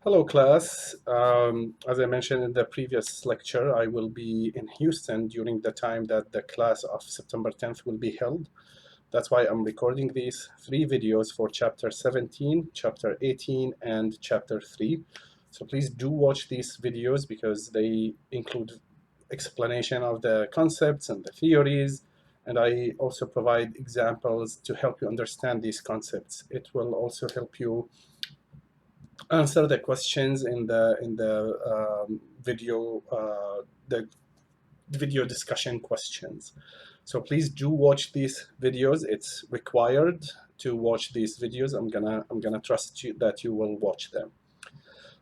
Hello, class. As I mentioned in the previous lecture, I will be in Houston during the time that the class of September 10th will be held. That's why I'm recording these three videos for Chapter 17, Chapter 18, and Chapter 3. So please do watch these videos because they include explanation of the concepts and the theories, and I also provide examples to help you understand these concepts. It will also help you answer the questions in the video the video discussion questions. So please do watch these videos. It's required to watch these videos. I'm gonna trust you that you will watch them.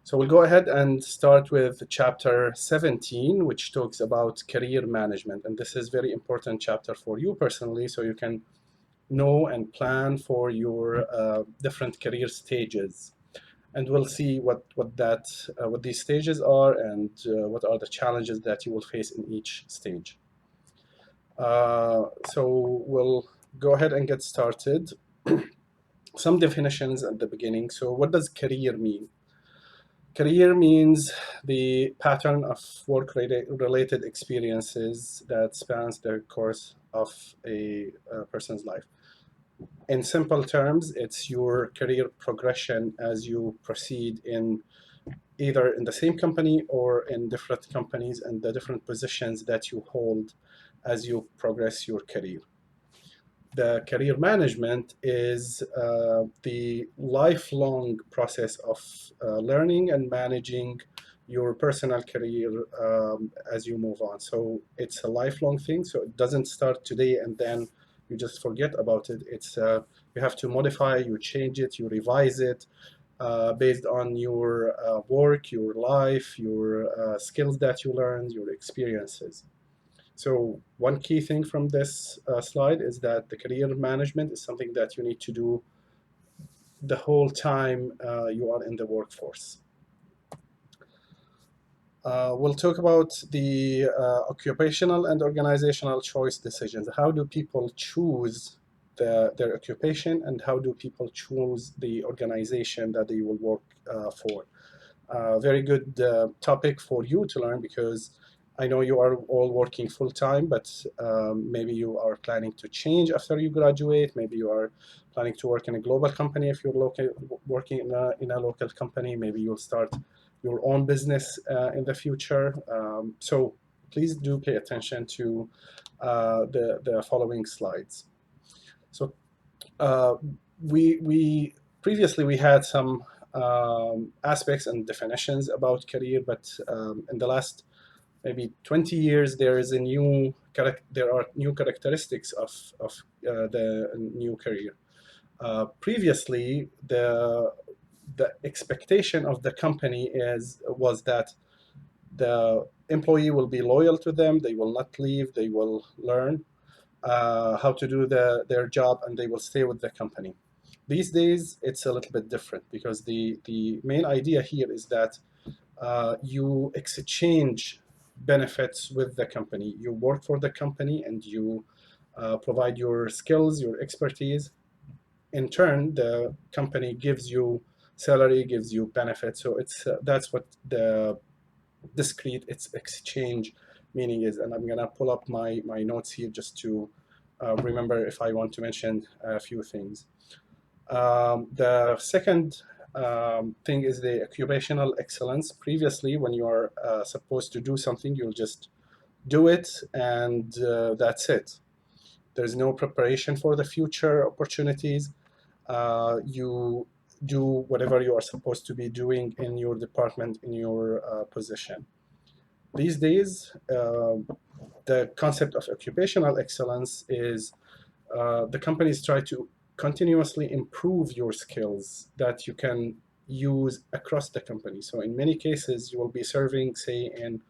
So we'll go ahead and start with chapter 17, which talks about career management, and this is very important chapter for you personally, so you can know and plan for your different career stages. And we'll see what these stages are and what are the challenges that you will face in each stage. So we'll go ahead and get started. Some definitions at the beginning. So what does career mean? Career means the pattern of work-related experiences that spans the course of a person's life. In simple terms, it's your career progression as you proceed in either in the same company or in different companies, and the different positions that you hold as you progress your career. The career management is the lifelong process of learning and managing your personal career as you move on. So it's a lifelong thing. So it doesn't start today and then you just forget about it. It's you have to modify, you change it, you revise it based on your work, your life, your skills that you learned, your experiences. So one key thing from this slide is that the career management is something that you need to do the whole time you are in the workforce. We'll talk about the occupational and organizational choice decisions. How do people choose their occupation, and how do people choose the organization that they will work for? Very good topic for you to learn, because I know you are all working full-time, but maybe you are planning to change after you graduate. Maybe you are planning to work in a global company if you're working in a local company. Maybe you'll start your own business in the future. So please do pay attention to the following slides. So we previously we had some aspects and definitions about career, but in the last maybe 20 years, there are new characteristics of the new career. Previously, the expectation of the company was that the employee will be loyal to them, they will not leave, they will learn how to do their job, and they will stay with the company. These days, it's a little bit different, because the main idea here is that you exchange benefits with the company. You work for the company and you provide your skills, your expertise. In turn, the company gives you salary, gives you benefits. So it's that's what the discrete exchange meaning is. And I'm gonna pull up my notes here just to remember if I want to mention a few things. The second thing is the occupational excellence. Previously, when you are supposed to do something, you'll just do it, and that's it. There's no preparation for the future opportunities. You do whatever you are supposed to be doing in your department, in your position. These days, the concept of occupational excellence is the companies try to continuously improve your skills that you can use across the company. So in many cases, you will be serving, say, in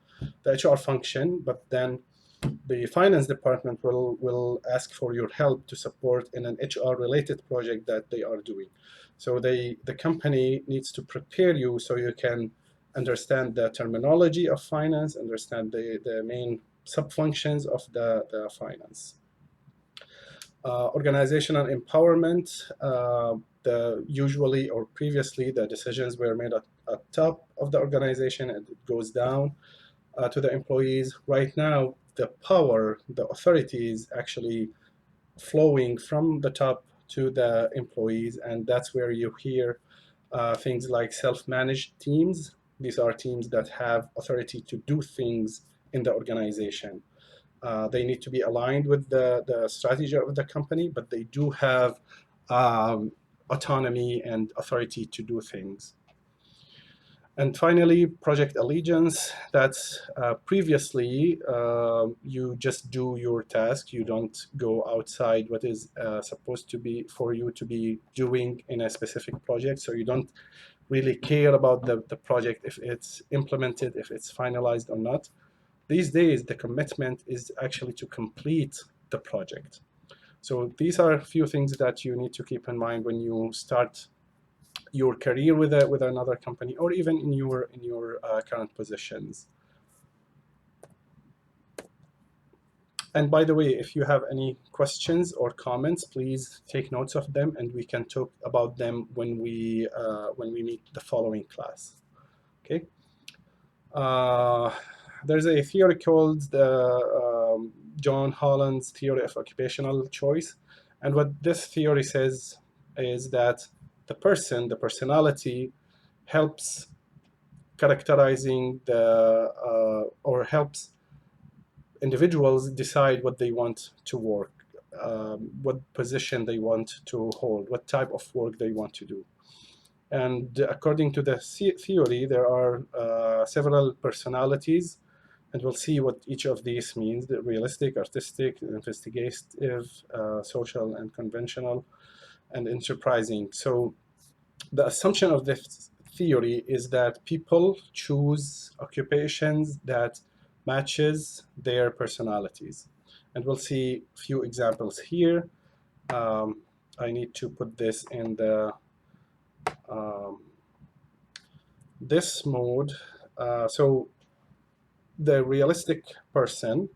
the HR function, but then the finance department will ask for your help to support in an HR related project that they are doing. So the company needs to prepare you so you can understand the terminology of finance, understand the main sub-functions of the finance. Organizational empowerment. usually or previously the decisions were made at top of the organization and it goes down to the employees. Right now, the power, the authority is actually flowing from the top to the employees, and that's where you hear things like self-managed teams. These are teams that have authority to do things in the organization. They need to be aligned with the strategy of the company, but they do have autonomy and authority to do things. And finally, project allegiance. That's previously you just do your task. You don't go outside what is supposed to be for you to be doing in a specific project. So you don't really care about the project, if it's implemented, if it's finalized or not. These days, the commitment is actually to complete the project. So these are a few things that you need to keep in mind when you start your career with another company, or even in your current positions. And by the way, if you have any questions or comments, please take notes of them, and we can talk about them when we meet the following class. Okay. There's a theory called the John Holland's theory of occupational choice, and what this theory says is that the personality helps characterizing or helps individuals decide what they want to work, what position they want to hold, what type of work they want to do. And according to the theory, there are several personalities, and we'll see what each of these means: the realistic, artistic, investigative, social, and conventional, and enterprising. So the assumption of this theory is that people choose occupations that matches their personalities. And we'll see a few examples here. I need to put this in the this mode. So the realistic person,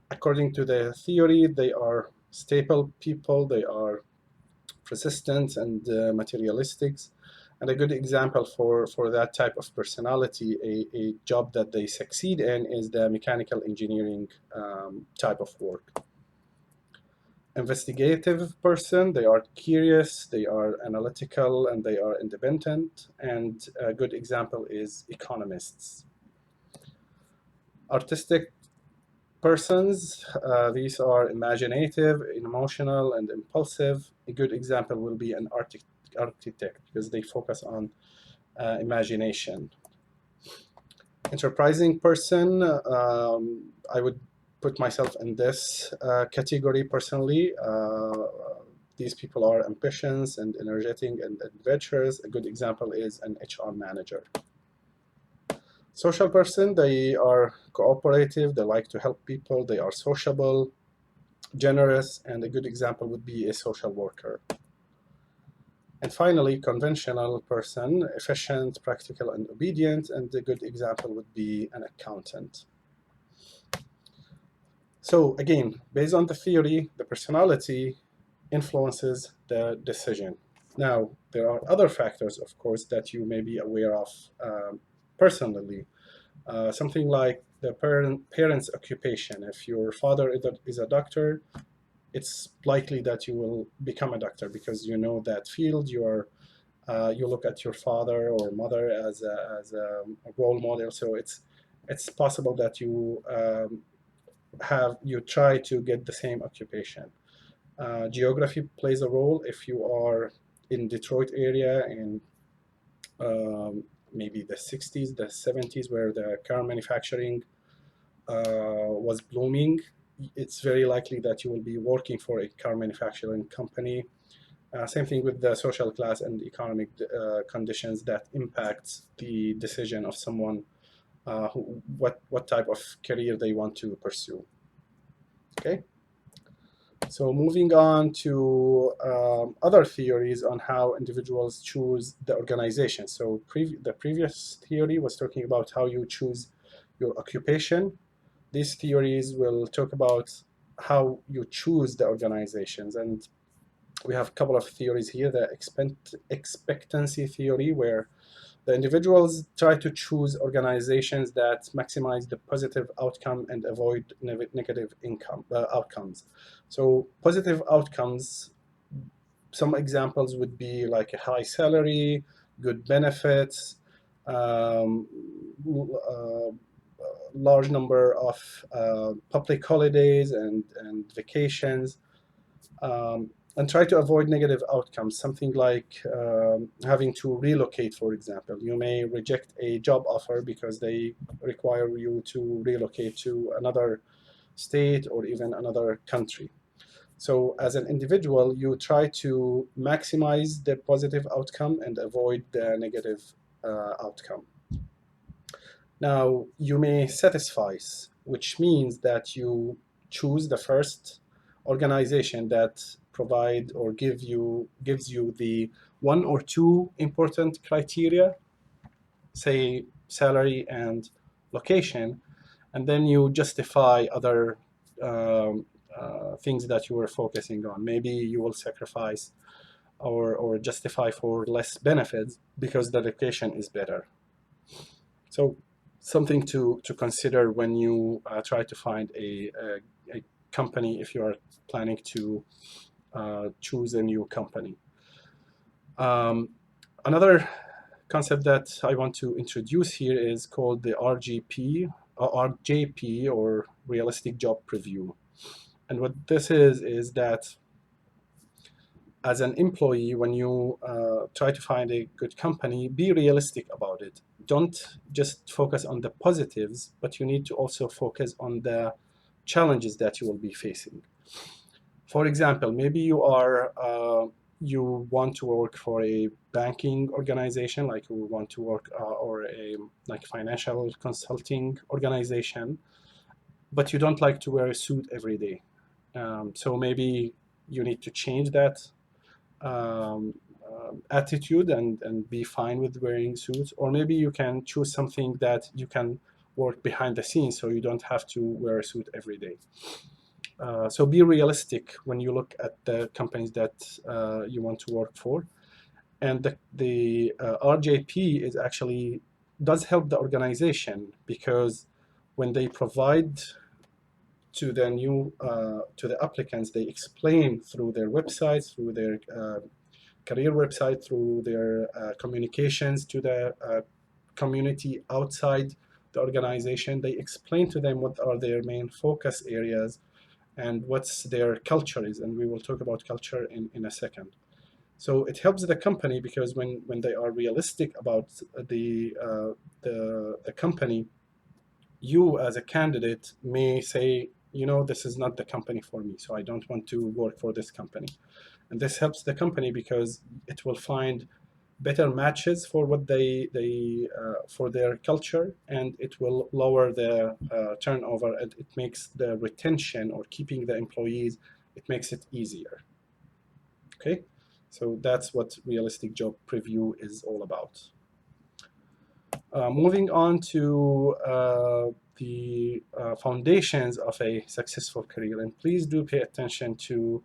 according to the theory, they are stable people, they are persistent and materialistics. And a good example for that type of personality, a job that they succeed in, is the mechanical engineering type of work. Investigative person, they are curious, they are analytical, and they are independent. And a good example is economists. Artistic persons, these are imaginative, emotional, and impulsive. A good example will be an architect, because they focus on imagination. Enterprising person, I would put myself in this category personally. These people are ambitious and energetic and adventurous. A good example is an HR manager. Social person, they are cooperative, they like to help people, they are sociable, generous, and a good example would be a social worker. And finally, conventional person, efficient, practical, and obedient, and a good example would be an accountant. So again, based on the theory, the personality influences the decision. Now, there are other factors, of course, that you may be aware of personally. Something like the parent's occupation. If your father is a doctor, it's likely that you will become a doctor because you know that field. You look at your father or mother as a role model. So it's possible that you try to get the same occupation. Geography plays a role. If you are in Detroit area in maybe the 60s, the 70s, where the car manufacturing was blooming, it's very likely that you will be working for a car manufacturing company. Same thing with the social class and economic conditions that impact the decision of someone what type of career they want to pursue. Okay. So moving on to other theories on how individuals choose the organization. So the previous theory was talking about how you choose your occupation. These theories will talk about how you choose the organizations. And We have a couple of theories here. The expectancy theory, where the individuals try to choose organizations that maximize the positive outcome and avoid negative outcomes. So positive outcomes, some examples would be like a high salary, good benefits, um, large number of public holidays and vacations, and try to avoid negative outcomes, something like having to relocate, for example. You may reject a job offer because they require you to relocate to another state or even another country. So as an individual, you try to maximize the positive outcome and avoid the negative outcome. Now, you may satisfice, which means that you choose the first organization that provide or gives you the one or two important criteria, say salary and location, and then you justify other things that you were focusing on. Maybe you will sacrifice or justify for less benefits because the location is better. So something to consider when you try to find a company if you are planning to choose a new company. Another concept that I want to introduce here is called the RJP, or Realistic Job Preview. And what this is that as an employee, when you try to find a good company, be realistic about it. Don't just focus on the positives, but you need to also focus on the challenges that you will be facing. For example, maybe you want to work for a banking organization, like you want to work or a like financial consulting organization, but you don't like to wear a suit every day. So maybe you need to change that attitude and be fine with wearing suits. Or maybe you can choose something that you can work behind the scenes so you don't have to wear a suit every day. So be realistic when you look at the companies that you want to work for. And the RJP is actually does help the organization, because when they provide to the new to the applicants, they explain through their websites, through their career website, through their communications to the community outside the organization. They explain to them what are their main focus areas and what's their culture is, and we will talk about culture in a second. So it helps the company, because when they are realistic about the company, you as a candidate may say, you know, this is not the company for me, so I don't want to work for this company. And this helps the company because it will find better matches for what they for their culture, and it will lower the turnover, and it makes the retention or keeping the employees, it makes it easier. Okay, so that's what Realistic Job Preview is all about. Moving on to the foundations of a successful career, and please do pay attention to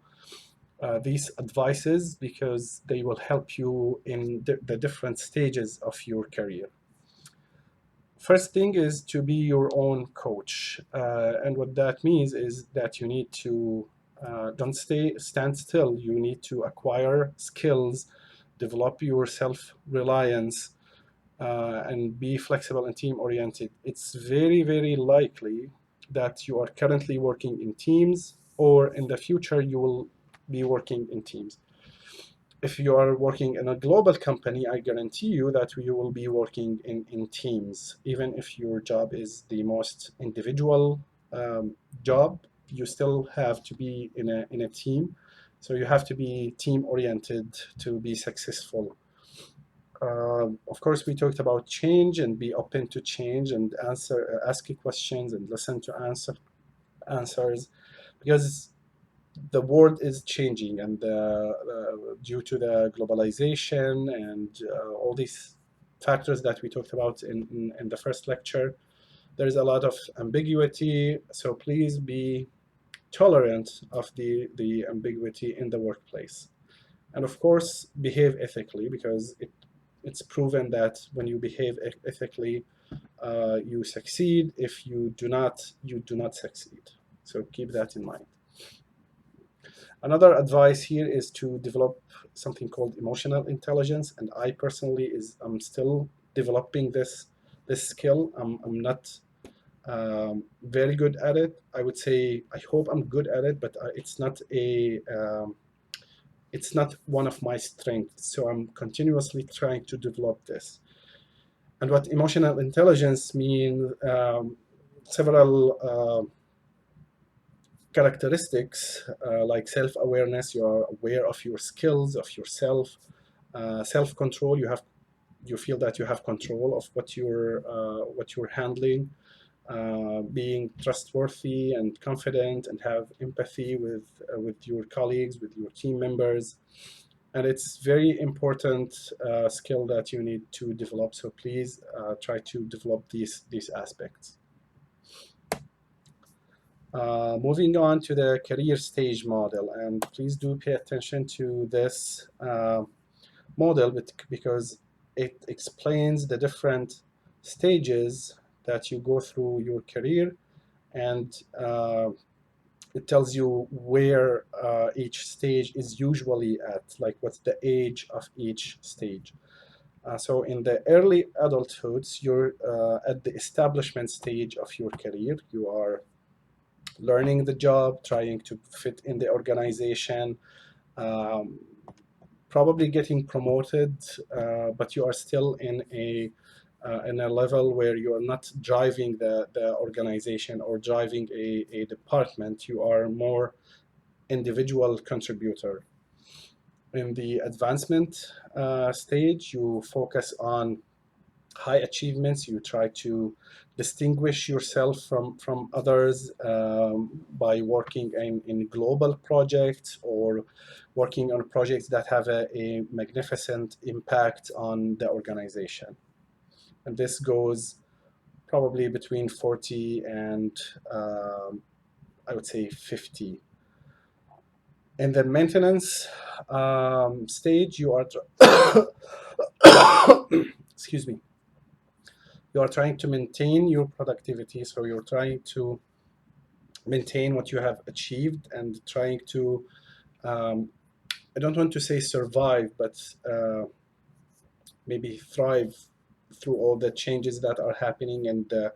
these advices, because they will help you in the different stages of your career. First thing is to be your own coach. And what that means is that you need to don't stand still. You need to acquire skills, develop your self-reliance, and be flexible and team-oriented. It's very, very likely that you are currently working in teams, or in the future you will be working in teams. If you are working in a global company, I guarantee you that you will be working in teams. Even if your job is the most individual job, you still have to be in a team. So you have to be team oriented to be successful. Of course, we talked about change, and be open to change, and ask questions and listen to answers, because the world is changing, and due to the globalization and all these factors that we talked about in the first lecture, there's a lot of ambiguity. So please be tolerant of the ambiguity in the workplace. And of course, behave ethically, because it's proven that when you behave ethically, you succeed. If you do not, you do not succeed. So keep that in mind. Another advice here is to develop something called emotional intelligence. And I personally I'm still developing this skill. I'm not very good at it. I would say I hope I'm good at it, but it's not one of my strengths. So I'm continuously trying to develop this. And what emotional intelligence means, several characteristics, like self-awareness. You are aware of your skills, of yourself. Self-control. You feel that you have control of what you're handling. Being trustworthy and confident, and have empathy with your colleagues, with your team members. And it's very important skill that you need to develop. So please try to develop these aspects. Moving on to the career stage model, and please do pay attention to this model, because it explains the different stages that you go through your career, and it tells you where each stage is usually at, like what's the age of each stage. So in the early adulthoods, you're at the establishment stage of your career. You are learning the job, trying to fit in the organization, um, probably getting promoted, but you are still in a level where you are not driving the organization or driving a department. You are more individual contributor. In the advancement stage, you focus on high achievements. You try to distinguish yourself from others by working in global projects, or working on projects that have a magnificent impact on the organization. And this goes probably between 40 and I would say 50. In the maintenance stage, you are excuse me, you are trying to maintain your productivity. So you're trying to maintain what you have achieved, and trying to I don't want to say survive, but maybe thrive through all the changes that are happening, and the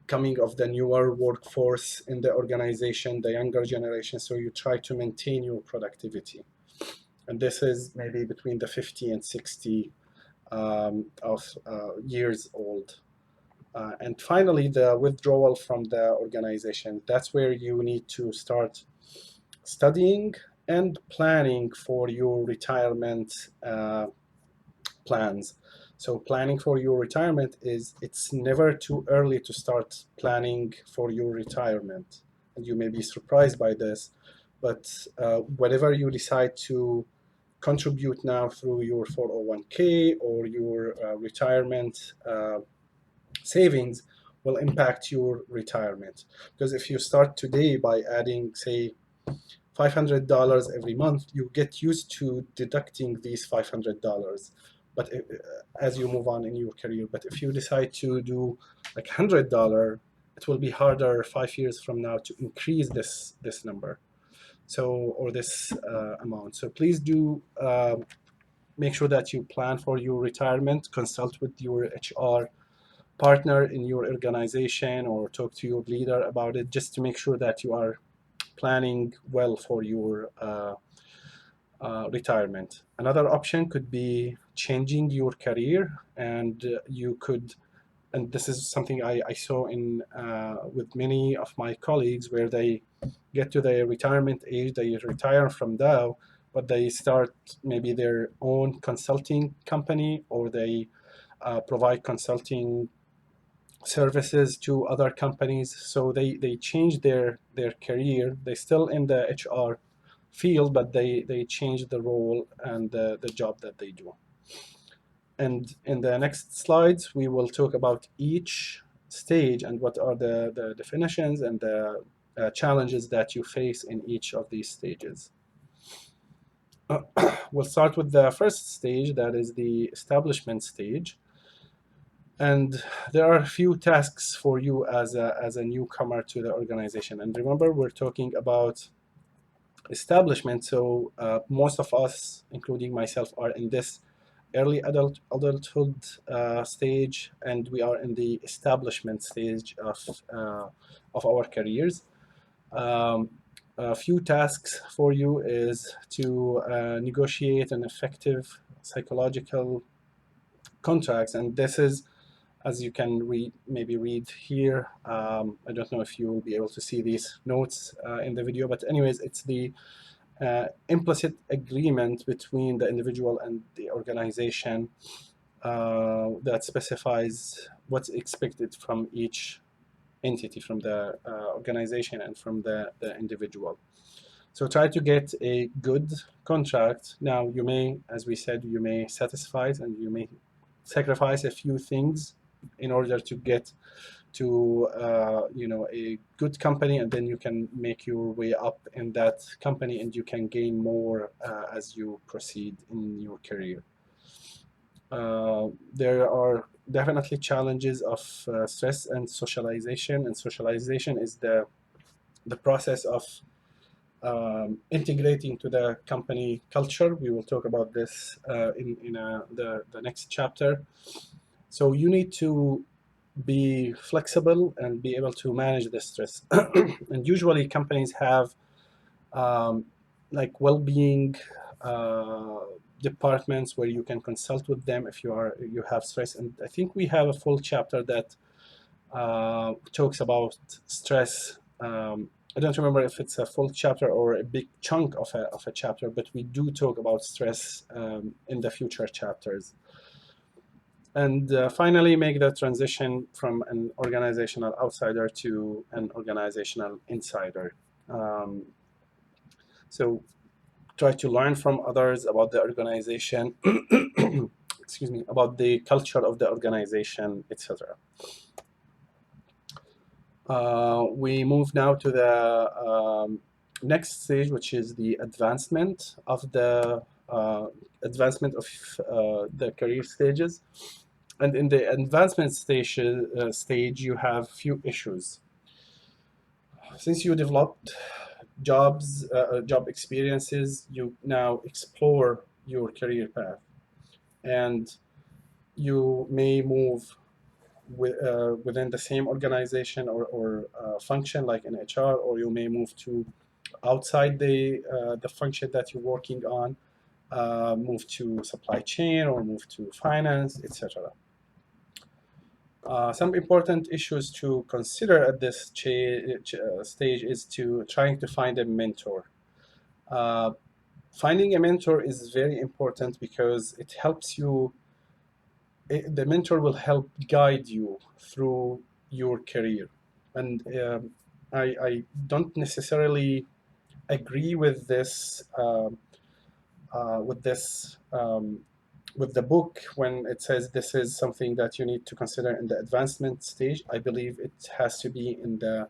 coming of the newer workforce in the organization, the younger generation. So you try to maintain your productivity. And this is maybe between the 50 and 60 of years old. And finally, the withdrawal from the organization. That's where you need to start studying and planning for your retirement plans. So planning for your retirement it's never too early to start planning for your retirement. And you may be surprised by this, but whatever you decide to contribute now through your 401k or your retirement savings will impact your retirement. Because if you start today by adding, say, $500 every month, you get used to deducting these $500. But as you move on in your career, but if you decide to do like $100, it will be harder 5 years from now to increase this number, so, or this amount. So please do make sure that you plan for your retirement. Consult with your HR partner in your organization, or talk to your leader about it, just to make sure that you are planning well for your retirement. Another option could be changing your career, and you could, and this is something I saw in with many of my colleagues, where they get to their retirement age, they retire from Dow, but they start maybe their own consulting company, or they provide consulting services to other companies. So they change their career. They're still in the HR field, but they change the role and the job that they do. And in the next slides, we will talk about each stage and what are the definitions and the challenges that you face in each of these stages. We'll start with the first stage, that is the establishment stage. And there are a few tasks for you as a newcomer to the organization. And remember, we're talking about establishment. So most of us, including myself, are in this early adulthood stage, and we are in the establishment stage of our careers. Um, a few tasks for you is to negotiate an effective psychological contracts, and this is, as you can read here. I don't know if you will be able to see these notes in the video, but anyways, it's the implicit agreement between the individual and the organization that specifies what's expected from each entity, from the organization and from the individual. So try to get a good contract. Now, you may, as we said, you may satisfy it, and you may sacrifice a few things in order to get to a good company, and then you can make your way up in that company, and you can gain more as you proceed in your career. There are definitely challenges of stress and socialization, and socialization is the process of integrating to the company culture. We will talk about this in the next chapter. So you need to be flexible and be able to manage the stress. And usually companies have like well-being uh, departments where you can consult with them if you have stress. And I think we have a full chapter that talks about stress. I don't remember if it's a full chapter or a big chunk of a chapter, but we do talk about stress in the future chapters. And finally, make the transition from an organizational outsider to an organizational insider. Um, so try to learn from others about the organization, excuse me, about the culture of the organization, etc. We move now to the next stage, which is the advancement of the career stages. And in the advancement stage, you have few issues. Since you developed job experiences, you now explore your career path, and you may move within the same organization or function, like in HR, or you may move to outside the function that you're working on, move to supply chain or move to finance, etc. Some important issues to consider at this stage is to trying to find a mentor. Uh, Finding a mentor is very important because it helps you. The mentor will help guide you through your career, and I don't necessarily agree with this. With this with the book when it says this is something that you need to consider in the advancement stage. I believe it has to be in the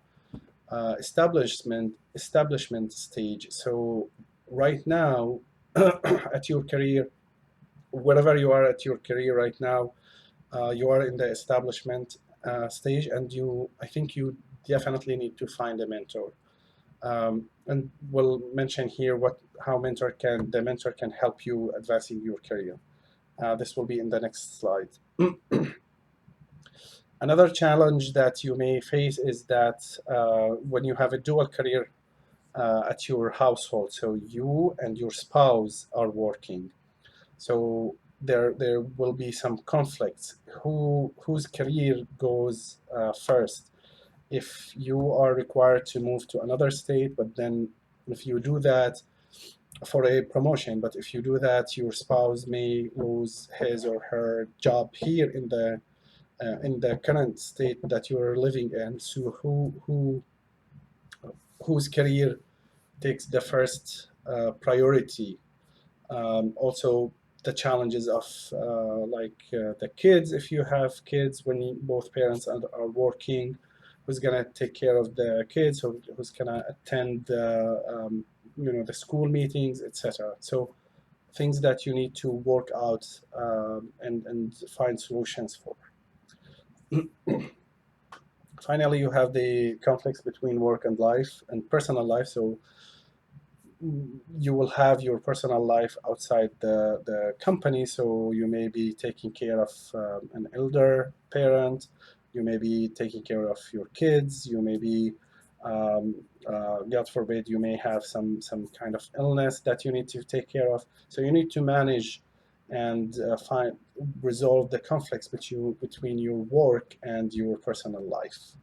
establishment stage. So right now, at your career, wherever you are at your career right now, you are in the establishment stage, and I think you definitely need to find a mentor. And we'll mention here how the mentor can help you advancing your career. This will be in the next slide. Another challenge that you may face is that when you have a dual career at your household, so you and your spouse are working, so there will be some conflicts. Whose career goes first? If you are required to move to another state, but then if you do that for a promotion, but if you do that, your spouse may lose his or her job here in the current state that you are living in. So whose career takes the first priority? Also, the challenges of the kids. If you have kids, when both parents are working, who's gonna take care of the kids? Who's gonna attend the school meetings, etc. So things that you need to work out and find solutions for. Finally, you have the conflicts between work and life and personal life. So you will have your personal life outside the company. So you may be taking care of an elder parent, you may be taking care of your kids, you may be, God forbid, you may have some kind of illness that you need to take care of. So you need to manage and resolve the conflicts between your work and your personal life.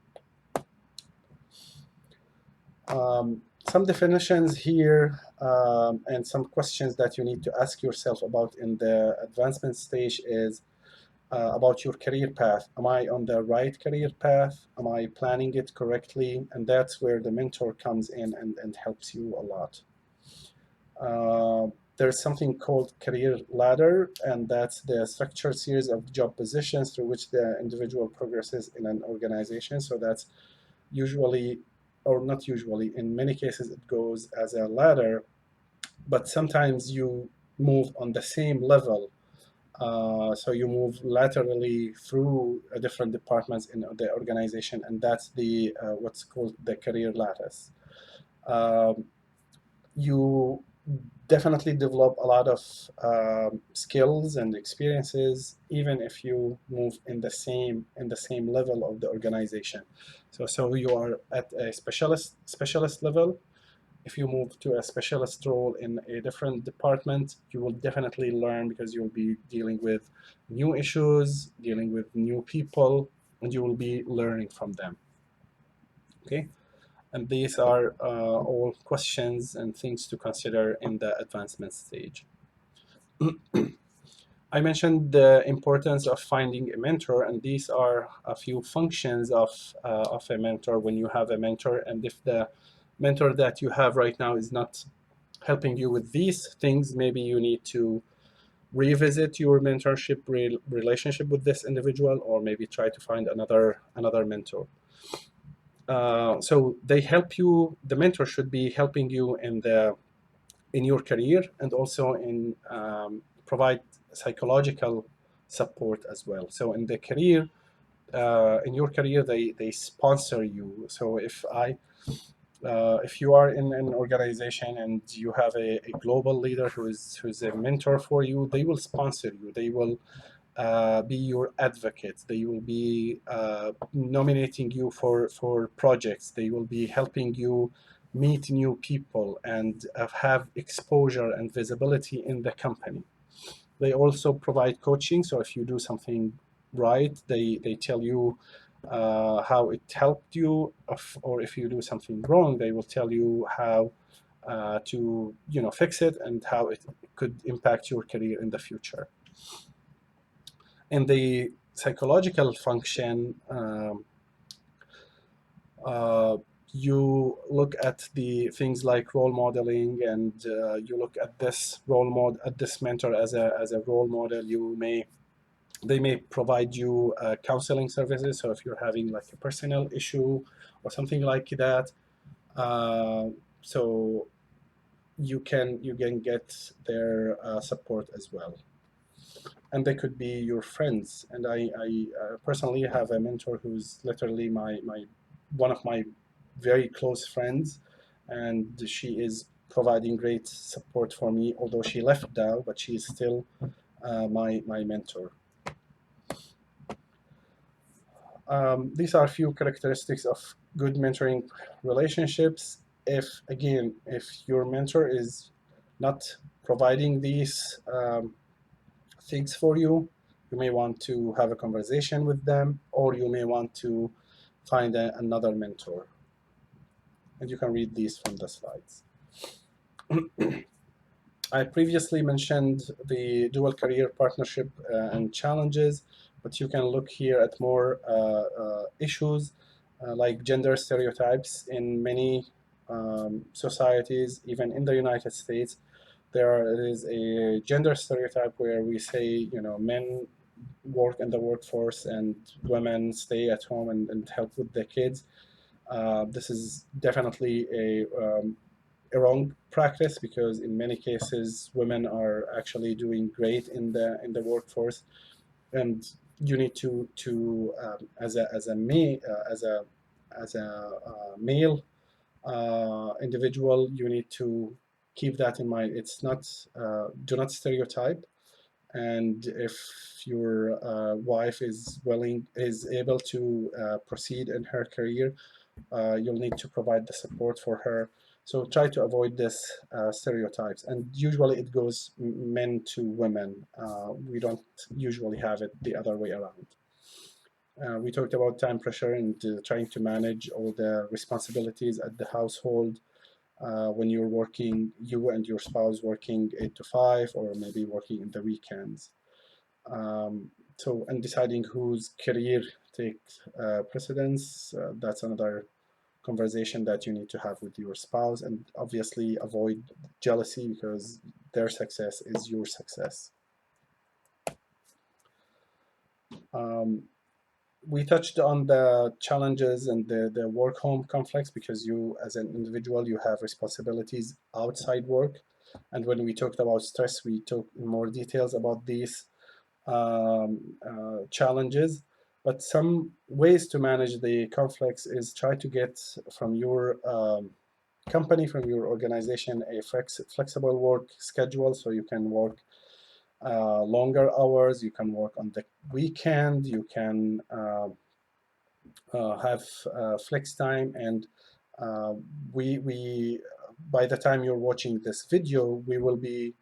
Some definitions here and some questions that you need to ask yourself about in the advancement stage is about your career path. Am I on the right career path? Am I planning it correctly? And that's where the mentor comes in and helps you a lot. There's something called career ladder, and that's the structured series of job positions through which the individual progresses in an organization. So that's usually, or not usually, in many cases it goes as a ladder, but sometimes you move on the same level. So you move laterally through different departments in the organization, and that's the what's called the career lattice. You definitely develop a lot of skills and experiences, even if you move in the same level of the organization. So you are at a specialist level. If you move to a specialist role in a different department, you will definitely learn because you'll be dealing with new issues, dealing with new people, and you will be learning from them. Okay. And these are all questions and things to consider in the advancement stage. I mentioned the importance of finding a mentor, and these are a few functions of a mentor when you have a mentor. And if the mentor that you have right now is not helping you with these things, maybe you need to revisit your mentorship relationship with this individual, or maybe try to find another mentor. So they help you. The mentor should be helping you in your career, and also in provide psychological support as well. So in the career, in your career, they sponsor you. So if you are in an organization and you have a global leader who's a mentor for you, they will sponsor you. They will be your advocates. They will be nominating you for projects. They will be helping you meet new people and have exposure and visibility in the company. They also provide coaching. So if you do something right, they tell you how it helped you, or if you do something wrong, they will tell you how to fix it and how it could impact your career in the future. In the psychological function, you look at the things like role modeling, and you look at this this mentor as a role model. They may provide you counseling services. So if you're having like a personal issue or something like that, so you can get their support as well. And they could be your friends. And I personally have a mentor who's literally my one of my very close friends, and she is providing great support for me. Although she left now, but she is still my mentor. These are a few characteristics of good mentoring relationships. If your mentor is not providing these things for you, you may want to have a conversation with them, or you may want to find another mentor. And you can read these from the slides. I previously mentioned the dual career partnership and challenges, but you can look here at more issues like gender stereotypes in many societies, even in the United States. There is a gender stereotype where we say, men work in the workforce and women stay at home and help with the kids. This is definitely a wrong practice, because in many cases women are actually doing great in the workforce, and you need to as a male individual, you need to keep that in mind. It's not do not stereotype, and if your wife is able to proceed in her career, you'll need to provide the support for her. So try to avoid this stereotypes, and usually it goes men to women. We don't usually have it the other way around. We talked about time pressure and trying to manage all the responsibilities at the household. When you're working, you and your spouse working 8 to 5, or maybe working in the weekends. And deciding whose career takes precedence, that's another conversation that you need to have with your spouse, and obviously avoid jealousy, because their success is your success. Um, we touched on the challenges and the work-home conflicts, because you, as an individual, you have responsibilities outside work. And when we talked about stress, we talked in more details about these challenges. But some ways to manage the conflicts is try to get from your company, from your organization, a flexible work schedule, so you can work longer hours, you can work on the weekend, you can have flex time. And uh, we by the time you're watching this video, we will be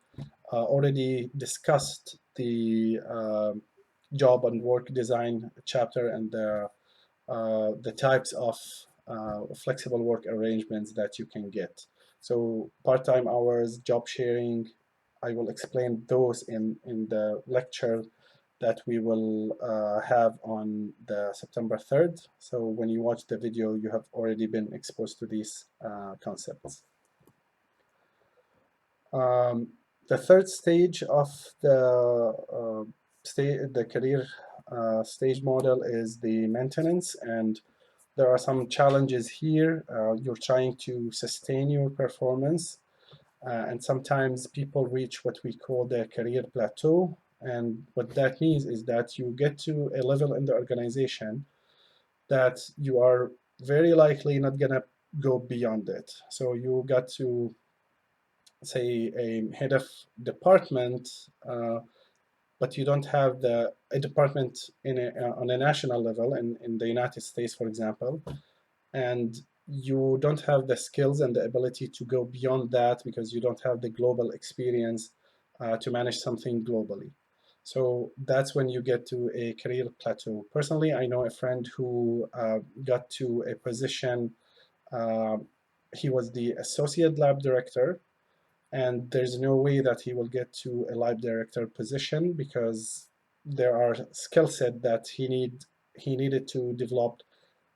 already discussed the job and work design chapter, and the types of flexible work arrangements that you can get. So part-time hours, job sharing, I will explain those in the lecture that we will have on the September 3rd. So when you watch the video, you have already been exposed to these concepts. Um, the third stage of the career stage model is the maintenance, and there are some challenges here. You're trying to sustain your performance, and sometimes people reach what we call the career plateau. And what that means is that you get to a level in the organization that you are very likely not gonna go beyond it. So you got to, say, a head of department, but you don't have a department on a national level in the United States, for example, and you don't have the skills and the ability to go beyond that, because you don't have the global experience to manage something globally. So that's when you get to a career plateau. Personally, I know a friend who got to a position. Uh, he was the associate lab director, and there's no way that he will get to a lab director position, because there are skill set that he needed to develop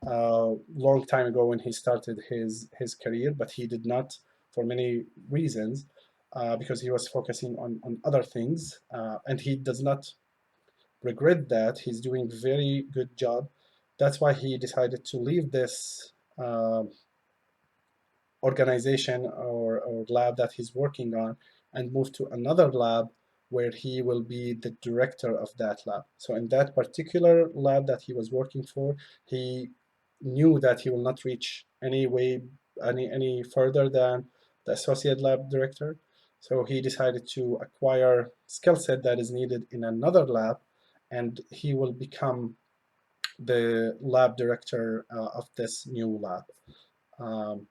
long time ago when he started his career, but he did not, for many reasons, because he was focusing on other things, and he does not regret that. He's doing very good job. That's why he decided to leave this organization or lab that he's working on, and move to another lab where he will be the director of that lab. So in that particular lab that he was working for, he knew that he will not reach any further than the associate lab director. So he decided to acquire skill set that is needed in another lab, and he will become the lab director of this new lab. Um,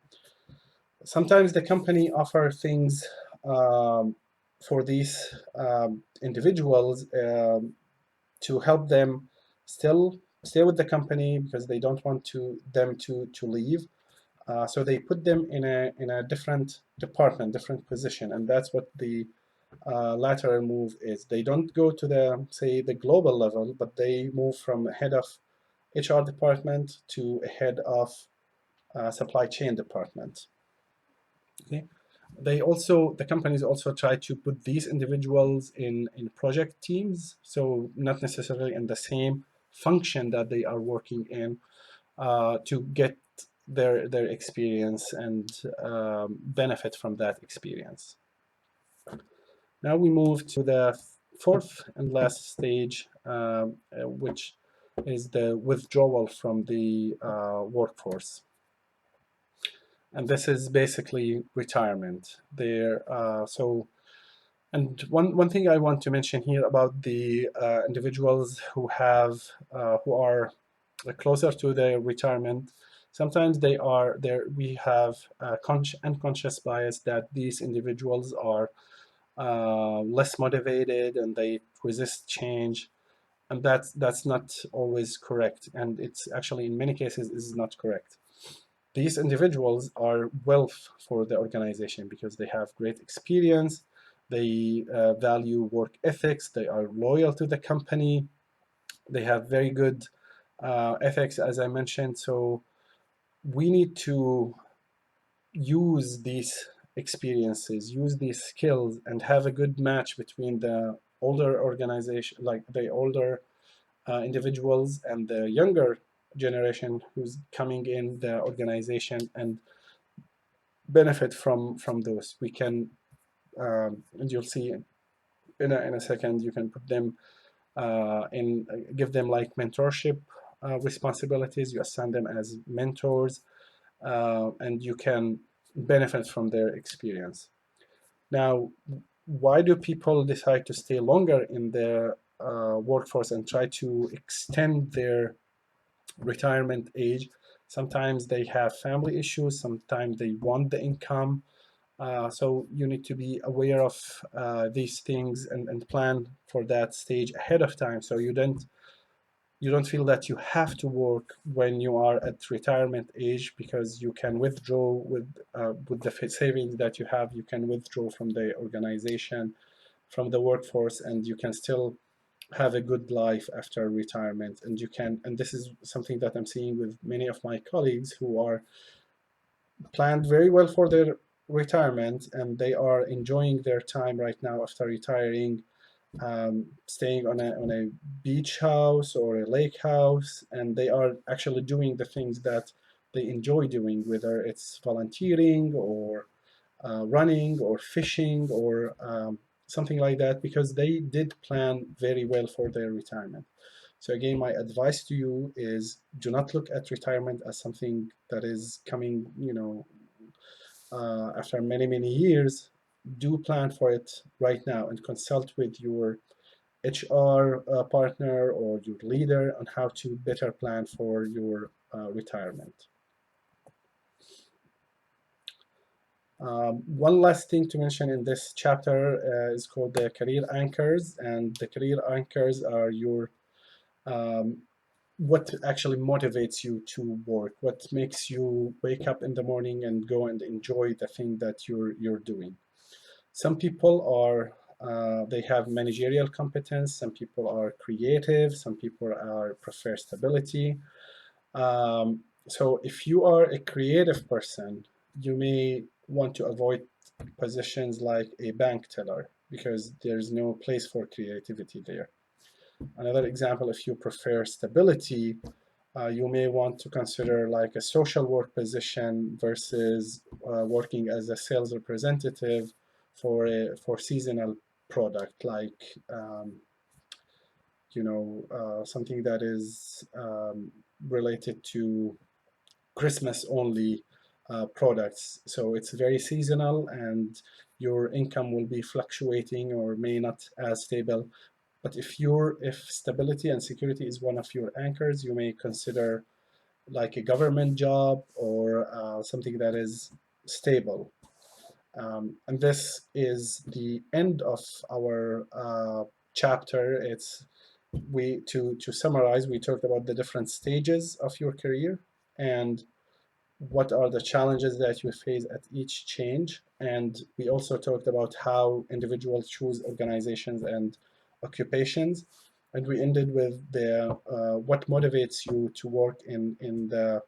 Sometimes the company offer things for these individuals to help them still stay with the company, because they don't want them to leave. So they put them in a different department, different position, and that's what the lateral move is. They don't go to the, say, the global level, but they move from head of HR department to a head of supply chain department. Okay. The companies also try to put these individuals in project teams, so not necessarily in the same function that they are working in, to get their experience and benefit from that experience. Now we move to the fourth and last stage, which is the withdrawal from the workforce. And this is basically retirement. And one thing I want to mention here about the individuals who are closer to their retirement, sometimes they are there. We have unconscious bias that these individuals are less motivated and they resist change, and that's not always correct. And it's actually in many cases is not correct. These individuals are wealth for the organization because they have great experience, they value work ethics, they are loyal to the company, they have very good ethics, as I mentioned. So we need to use these experiences, use these skills, and have a good match between the older organization, like the older individuals, and the younger generation who's coming in the organization and benefit from those. We can, and you'll see in a second, you can put them give them like mentorship responsibilities. You assign them as mentors, and you can benefit from their experience. Now, why do people decide to stay longer in the workforce and try to extend their retirement age? Sometimes they have family issues, sometimes they want the income. So you need to be aware of these things and plan for that stage ahead of time, so you don't feel that you have to work when you are at retirement age, because you can withdraw with the savings that you have. You can withdraw from the organization, from the workforce, and you can still have a good life after retirement. And you can, and this is something that I'm seeing with many of my colleagues who are planned very well for their retirement, and they are enjoying their time right now after retiring, staying on a beach house or a lake house, and they are actually doing the things that they enjoy doing, whether it's volunteering or running or fishing or something like that, because they did plan very well for their retirement. So again, my advice to you is do not look at retirement as something that is coming, after many, many years. Do plan for it right now and consult with your HR partner or your leader on how to better plan for your retirement. One last thing to mention in this chapter is called the career anchors, and the career anchors are your what actually motivates you to work, what makes you wake up in the morning and go and enjoy the thing that you're doing. Some people are they have managerial competence, some people are creative, some people are prefer stability. So if you are a creative person, you may want to avoid positions like a bank teller because there's no place for creativity there. Another example, if you prefer stability, you may want to consider like a social work position versus working as a sales representative for seasonal product, like something that is related to Christmas only products. So it's very seasonal, and your income will be fluctuating or may not as stable. But if stability and security is one of your anchors, you may consider like a government job or something that is stable. And this is the end of our chapter. It's we to summarize, we talked about the different stages of your career and what are the challenges that you face at each change. And we also talked about how individuals choose organizations and occupations. And we ended with the what motivates you to work in the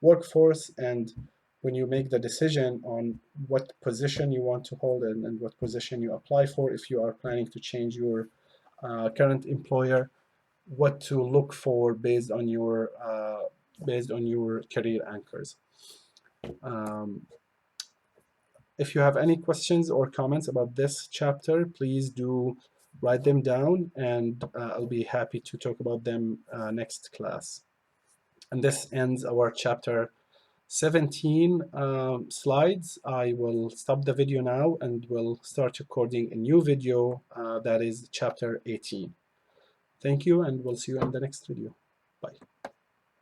workforce, and when you make the decision on what position you want to hold and what position you apply for, if you are planning to change your current employer, what to look for based on your career anchors. If you have any questions or comments about this chapter, please do write them down, and I'll be happy to talk about them next class. And this ends our chapter 17 slides. I will stop the video now and will start recording a new video that is chapter 18. Thank you, and we'll see you in the next video. Bye.